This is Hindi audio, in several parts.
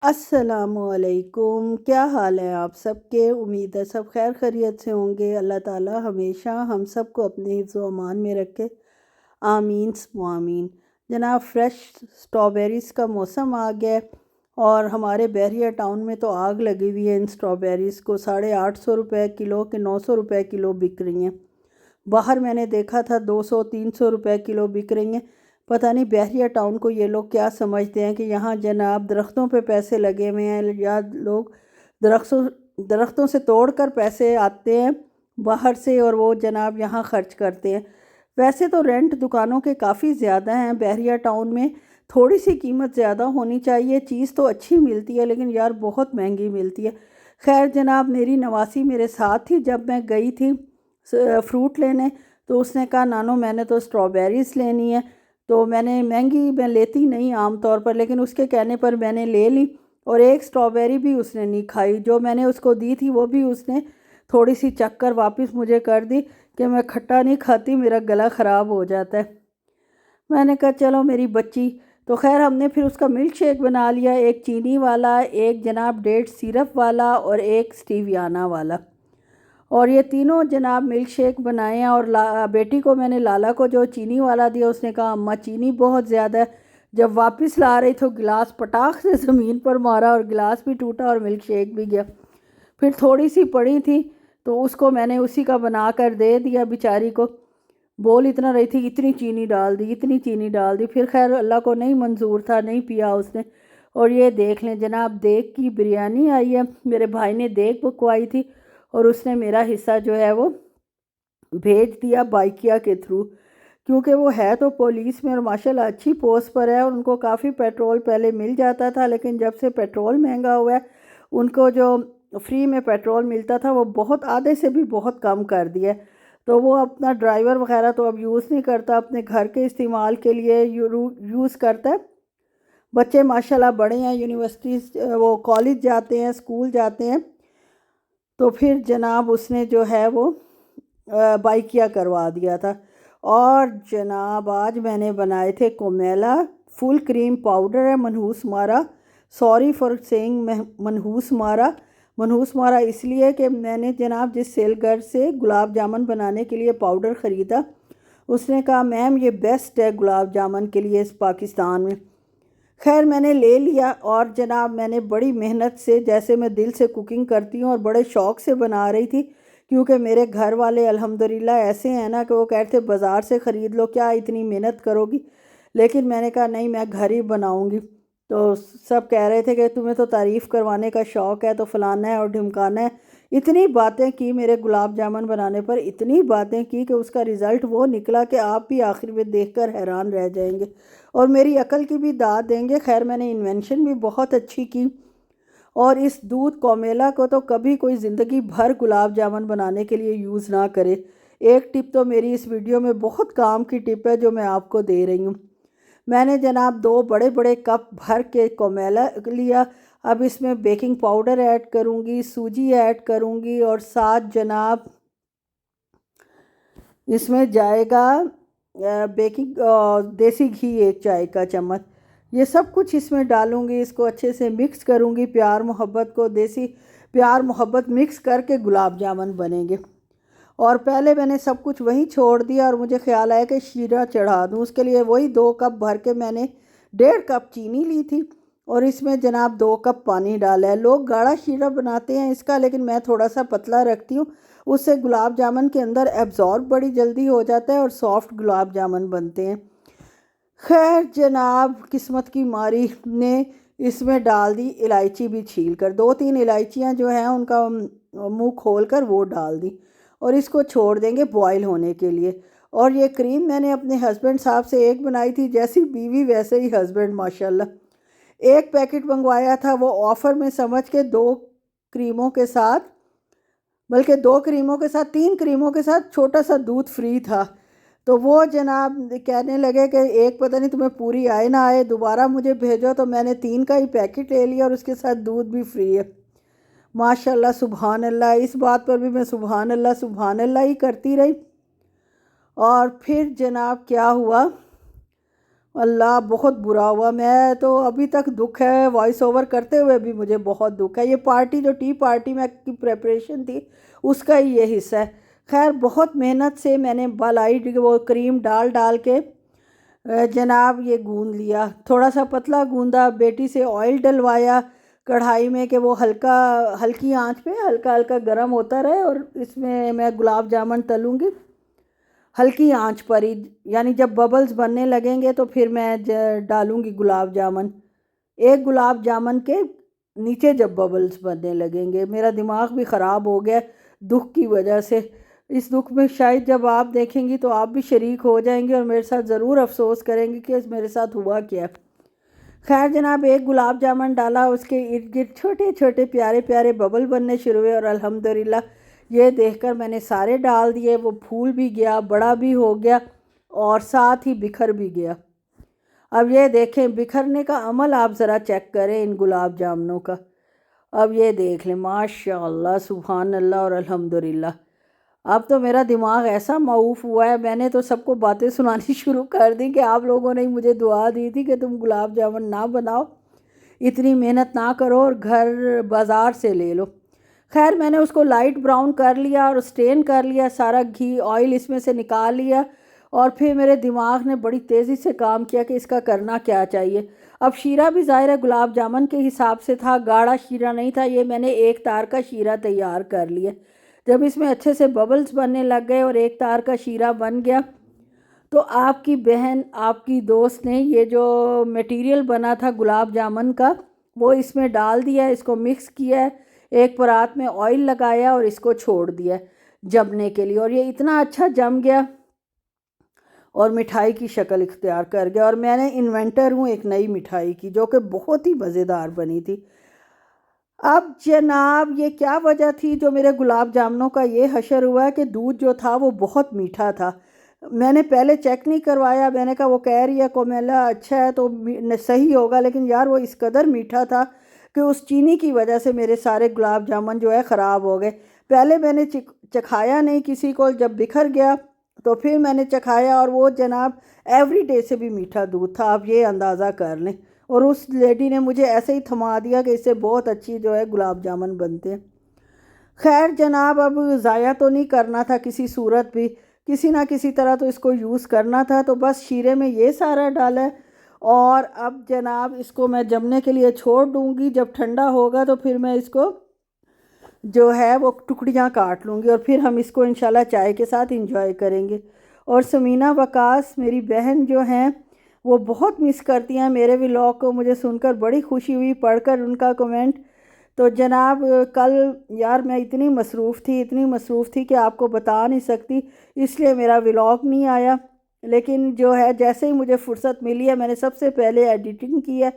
अस्सलामुअलैकुम। क्या हाल है आप सबके? उम्मीद है सब खैर खैरियत से होंगे। अल्लाह ताला हमेशा हम सबको अपने हिफ्ज़ व अमान में रखे। आमीन सुम्मा आमीन। जनाब, फ़्रेश स्ट्रॉबेरीज़ का मौसम आ गया है और हमारे बहरिया टाउन में तो आग लगी हुई है। इन स्ट्रॉबेरीज़ को 850 रुपये किलो के 900 रुपये किलो बिक रही हैं। बाहर मैंने देखा था 200-300 रुपये किलो बिक रही हैं। पता नहीं बहरिया टाउन को ये लोग क्या समझते हैं कि यहाँ जनाब दरख्तों पे पैसे लगे हुए हैं, या लोग दरख्तों दरख्तों से तोड़ कर पैसे आते हैं बाहर से और वो जनाब यहाँ ख़र्च करते हैं। वैसे तो रेंट दुकानों के काफ़ी ज़्यादा हैं बहरिया टाउन में। थोड़ी सी कीमत ज़्यादा होनी चाहिए, चीज़ तो अच्छी मिलती है लेकिन यार बहुत महंगी मिलती है। खैर जनाब, मेरी नवासी मेरे साथ थी जब मैं गई थी फ्रूट लेने। तो उसने कहा नानो मैंने तो स्ट्रॉबेरीज़ लेनी है। तो मैंने महंगी मैं लेती नहीं आम तौर पर, लेकिन उसके कहने पर मैंने ले ली। और एक स्ट्रॉबेरी भी उसने नहीं खाई, जो मैंने उसको दी थी वो भी उसने थोड़ी सी चक्कर वापस मुझे कर दी कि मैं खट्टा नहीं खाती, मेरा गला ख़राब हो जाता है। मैंने कहा चलो मेरी बच्ची। तो खैर हमने फिर उसका मिल्क शेक बना लिया, एक चीनी वाला, एक जनाब डेट सिरप वाला और एक स्टीवियाना वाला। और ये तीनों जनाब मिल्क शेक बनाए हैं। और बेटी को मैंने लाला को जो चीनी वाला दिया, उसने कहा अम्मा चीनी बहुत ज़्यादा है। जब वापस ला रही तो गिलास पटाख से ज़मीन पर मारा और गिलास भी टूटा और मिल्क शेक भी गया। फिर थोड़ी सी पड़ी थी तो उसको मैंने उसी का बना कर दे दिया बेचारी को। बोल इतना रही थी इतनी चीनी डाल दी, इतनी चीनी डाल दी। फिर खैर अल्लाह को नहीं मंजूर था, नहीं पिया उसने। और ये देख लें जनाब, देग की बिरयानी आई है। मेरे भाई ने देग पकवाई थी और उसने मेरा हिस्सा जो है वो भेज दिया बाइकिया के थ्रू, क्योंकि वो है तो पुलिस में और माशाल्लाह अच्छी पोस्ट पर है और उनको काफ़ी पेट्रोल पहले मिल जाता था, लेकिन जब से पेट्रोल महंगा हुआ है उनको जो फ्री में पेट्रोल मिलता था वो बहुत आधे से भी बहुत कम कर दिया है। तो वो अपना ड्राइवर वगैरह तो अब यूज़ नहीं करता, अपने घर के इस्तेमाल के लिए यूज़ करता है। बच्चे माशाल्लाह बड़े हैं, यूनिवर्सिटीज़ वो कॉलेज जाते हैं, स्कूल जाते हैं। तो फिर जनाब उसने जो है वो बाइकिया करवा दिया था। और जनाब आज मैंने बनाए थे कोमेला फुल क्रीम पाउडर है मनहूस मारा। सॉरी फॉर सेइंग मनहूस मारा। मनहूस मारा इसलिए कि मैंने जनाब जिस सेलगर से गुलाब जामुन बनाने के लिए पाउडर ख़रीदा, उसने कहा मैम ये बेस्ट है गुलाब जामुन के लिए इस पाकिस्तान में। खैर मैंने ले लिया और जनाब मैंने बड़ी मेहनत से, जैसे मैं दिल से कुकिंग करती हूँ और बड़े शौक़ से बना रही थी, क्योंकि मेरे घर वाले अल्हम्दुलिल्लाह ऐसे हैं ना कि वो कहते बाज़ार से ख़रीद लो, क्या इतनी मेहनत करोगी। लेकिन मैंने कहा नहीं, मैं घर ही बनाऊँगी। तो सब कह रहे थे कि तुम्हें तो तारीफ़ करवाने का शौक़ है, तो फलाना है और ढिमकाना है। इतनी बातें की मेरे गुलाब जामुन बनाने पर, इतनी बातें की कि उसका रिज़ल्ट वो निकला कि आप भी आखिर में देखकर हैरान रह जाएंगे और मेरी अकल की भी दाद देंगे। खैर मैंने इन्वेंशन भी बहुत अच्छी की। और इस दूध कोमेला को तो कभी कोई ज़िंदगी भर गुलाब जामुन बनाने के लिए यूज़ ना करे। एक टिप तो मेरी इस वीडियो में बहुत काम की टिप है जो मैं आपको दे रही हूँ। मैंने जनाब 2 बड़े बड़े कप भर के कोमेला लिया। अब इसमें बेकिंग पाउडर ऐड करूँगी, सूजी ऐड करूँगी और साथ जनाब इसमें जाएगा बेकिंग देसी घी 1 चाय का चम्मच। ये सब कुछ इसमें डालूँगी, इसको अच्छे से मिक्स करूँगी। प्यार मोहब्बत को, देसी प्यार मोहब्बत मिक्स करके गुलाब जामुन बनेंगे। और पहले मैंने सब कुछ वहीं छोड़ दिया और मुझे ख़्याल आया कि शीरा चढ़ा दूँ। उसके लिए वही 2 कप भर के मैंने 1.5 कप चीनी ली थी और इसमें जनाब 2 कप पानी डाला है। लोग गाढ़ा शीरा बनाते हैं इसका, लेकिन मैं थोड़ा सा पतला रखती हूँ। उससे गुलाब जामुन के अंदर एब्जॉर्ब बड़ी जल्दी हो जाता है और सॉफ्ट गुलाब जामुन बनते हैं। खैर जनाब किस्मत की मारी ने इसमें डाल दी इलायची भी छील कर, 2-3 इलायचियाँ जो हैं उनका मुंह खोल कर वो डाल दी और इसको छोड़ देंगे बॉईल होने के लिए। और ये क्रीम मैंने अपने हस्बैंड साहब से एक बनाई थी, जैसी बीवी वैसे ही हस्बैंड माशाल्लाह। एक पैकेट मंगवाया था वो ऑफ़र में समझ के, 2 क्रीमों के साथ, बल्कि 2 क्रीमों के साथ 3 क्रीमों के साथ छोटा सा दूध फ्री था। तो वो जनाब कहने लगे कि एक पता नहीं तुम्हें पूरी आए ना आए, दोबारा मुझे भेजो। तो मैंने 3 का ही पैकेट ले लिया और उसके साथ दूध भी फ्री है। माशाल्लाह सुभान अल्लाह। इस बात पर भी मैं सुभान अल्लाह ही करती रही। और फिर जनाब क्या हुआ, अल्लाह बहुत बुरा हुआ, मैं तो अभी तक दुख है, वॉइस ओवर करते हुए भी मुझे बहुत दुख है। ये पार्टी जो टी पार्टी में की प्रेपरेशन थी उसका ही ये हिस्सा है। खैर बहुत मेहनत से मैंने मलाई वो क्रीम डाल डाल के जनाब ये गूंद लिया, थोड़ा सा पतला गूंदा, बेटी से ऑयल डलवाया कढ़ाई में कि वो हल्का हल्की आंच पे हल्का हल्का गर्म होता रहे, और इसमें मैं गुलाब जामुन तलूँगी हल्की आंच पर ही। यानी जब बबल्स बनने लगेंगे तो फिर मैं डालूँगी गुलाब जामुन। एक गुलाब जामुन के नीचे जब बबल्स बनने लगेंगे, मेरा दिमाग भी ख़राब हो गया दुख की वजह से। इस दुख में शायद जब आप देखेंगी तो आप भी शरीक हो जाएंगे और मेरे साथ ज़रूर अफसोस करेंगे कि मेरे साथ हुआ क्या। खैर जनाब एक गुलाब जामुन डाला, उसके इर्द गिर्द छोटे छोटे प्यारे प्यारे बबल बनने शुरू हुए, और अल्हम्दुलिल्लाह ये देखकर मैंने सारे डाल दिए, वो फूल भी गया, बड़ा भी हो गया और साथ ही बिखर भी गया। अब ये देखें बिखरने का अमल आप ज़रा चेक करें इन गुलाब जामुनों का। अब ये देख लें, माशाअल्लाह सुभान अल्लाह और अल्हम्दुलिल्लाह। अब तो मेरा दिमाग ऐसा मऊफ हुआ है, मैंने तो सबको बातें सुनानी शुरू कर दी कि आप लोगों ने ही मुझे दुआ दी थी कि तुम गुलाब जामुन ना बनाओ, इतनी मेहनत ना करो और घर बाज़ार से ले लो। खैर मैंने उसको लाइट ब्राउन कर लिया और स्टेन कर लिया, सारा घी ऑयल इसमें से निकाल लिया, और फिर मेरे दिमाग ने बड़ी तेज़ी से काम किया कि इसका करना क्या चाहिए। अब शीरा भी ज़ाहिर है गुलाब जामुन के हिसाब से था, गाढ़ा शीरा नहीं था, ये मैंने एक तार का शीरा तैयार कर लिया। जब इसमें अच्छे से बबल्स बनने लग गए और एक तार का शीरा बन गया, तो आपकी बहन आपकी दोस्त ने ये जो मटेरियल बना था गुलाब जामुन का वो इसमें डाल दिया, इसको मिक्स किया है, एक परात में ऑयल लगाया और इसको छोड़ दिया जमने के लिए, और ये इतना अच्छा जम गया और मिठाई की शक्ल इख्तियार कर गया। और मैंने इन्वेंटर हूँ एक नई मिठाई की जो कि बहुत ही मज़ेदार बनी थी। अब जनाब ये क्या वजह थी जो मेरे गुलाब जामुनों का ये हशर हुआ कि दूध जो था वो बहुत मीठा था। मैंने पहले चेक नहीं करवाया, मैंने कहा वो कह रही है कोमेला अच्छा है तो सही होगा, लेकिन यार वो इस कदर मीठा था कि उस चीनी की वजह से मेरे सारे गुलाब जामुन जो है ख़राब हो गए। पहले मैंने चखाया नहीं किसी को, जब बिखर गया तो फिर मैंने चखाया और वो जनाब एवरी डे से भी मीठा दूध था, आप ये अंदाज़ा कर लें। और उस लेडी ने मुझे ऐसे ही थमा दिया कि इससे बहुत अच्छी जो है गुलाब जामुन बनते हैं। खैर जनाब अब ज़ाया तो नहीं करना था किसी सूरत भी, किसी ना किसी तरह तो इसको यूज़ करना था, तो बस शीरे में ये सारा डाला है। और अब जनाब इसको मैं जमने के लिए छोड़ दूँगी, जब ठंडा होगा तो फिर मैं इसको जो है वो टुकड़ियाँ काट लूँगी और फिर हम इसको इंशाल्लाह चाय के साथ इंजॉय करेंगे। और समीना वकास मेरी बहन जो हैं वो बहुत मिस करती हैं मेरे व्लॉग को, मुझे सुनकर बड़ी खुशी हुई पढ़कर उनका कमेंट। तो जनाब कल यार मैं इतनी मसरूफ़ थी कि आपको बता नहीं सकती, इसलिए मेरा व्लॉग नहीं आया। लेकिन जो है जैसे ही मुझे फ़ुर्सत मिली है मैंने सबसे पहले एडिटिंग की है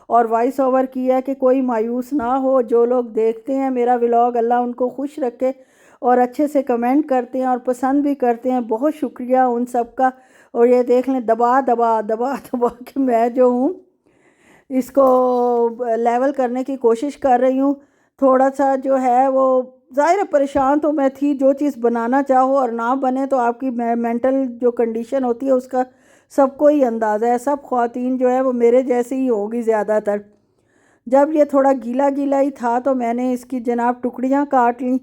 और वॉइस ओवर किया कि कोई मायूस ना हो, जो लोग देखते हैं मेरा व्लॉग अल्लाह उनको खुश रखे और अच्छे से कमेंट करते हैं और पसंद भी करते हैं, बहुत शुक्रिया उन सब का। और ये देख लें दबा दबा दबा दबा के मैं जो हूँ इसको लेवल करने की कोशिश कर रही हूँ। थोड़ा सा जो है वो ज़ाहिर है परेशान तो मैं थी, जो चीज़ बनाना चाहो और ना बने तो आपकी मेंटल जो कंडीशन होती है उसका सबको ही अंदाज़ा है, सब ख़वातीन जो है वो मेरे जैसी ही होगी ज़्यादातर। जब ये थोड़ा गीला गीला ही था तो मैंने इसकी जनाब टुकड़ियाँ काट लीं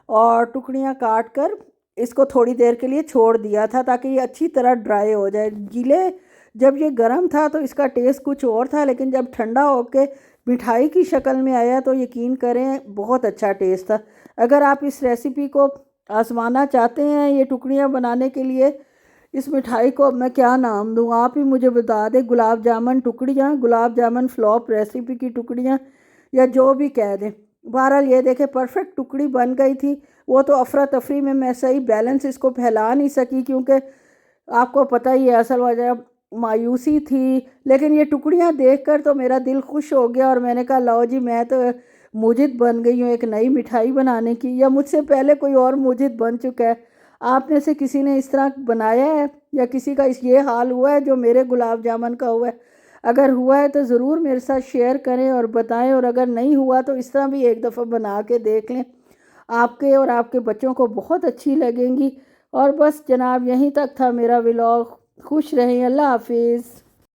और टुकड़ियाँ काट कर इसको थोड़ी देर के लिए छोड़ दिया था ताकि ये अच्छी तरह ड्राई हो जाए। गीले जब ये गर्म था तो इसका टेस्ट कुछ और था, लेकिन जब ठंडा होके मिठाई की शक्ल में आया तो यकीन करें बहुत अच्छा टेस्ट था। अगर आप इस रेसिपी को आजमाना चाहते हैं ये टुकड़ियाँ बनाने के लिए, इस मिठाई को अब मैं क्या नाम दूँ आप ही मुझे बता दें, गुलाब जामुन टुकड़ियाँ, गुलाब जामुन फ्लॉप रेसिपी की टुकड़ियाँ, या जो भी कह दें। बहरहाल ये देखें परफेक्ट टुकड़ी बन गई थी। वो तो अफरा तफरी में मैं सही बैलेंस इसको फैला नहीं सकी क्योंकि आपको पता ही है असल वजह मायूसी थी, लेकिन ये टुकड़ियाँ देखकर तो मेरा दिल खुश हो गया और मैंने कहा लो जी मैं तो मुजिद बन गई हूँ एक नई मिठाई बनाने की, या मुझसे पहले कोई और मुजिद बन चुका है। आप में से किसी ने इस तरह बनाया है या किसी का इस ये हाल हुआ है जो मेरे गुलाब जामुन का हुआ है? अगर हुआ है तो ज़रूर मेरे साथ शेयर करें और बताएं, और अगर नहीं हुआ तो इस तरह भी एक दफ़ा बना के देख लें, आपके और आपके बच्चों को बहुत अच्छी लगेंगी। और बस जनाब यहीं तक था मेरा व्लॉग। खुश रहें, अल्लाह हाफिज़।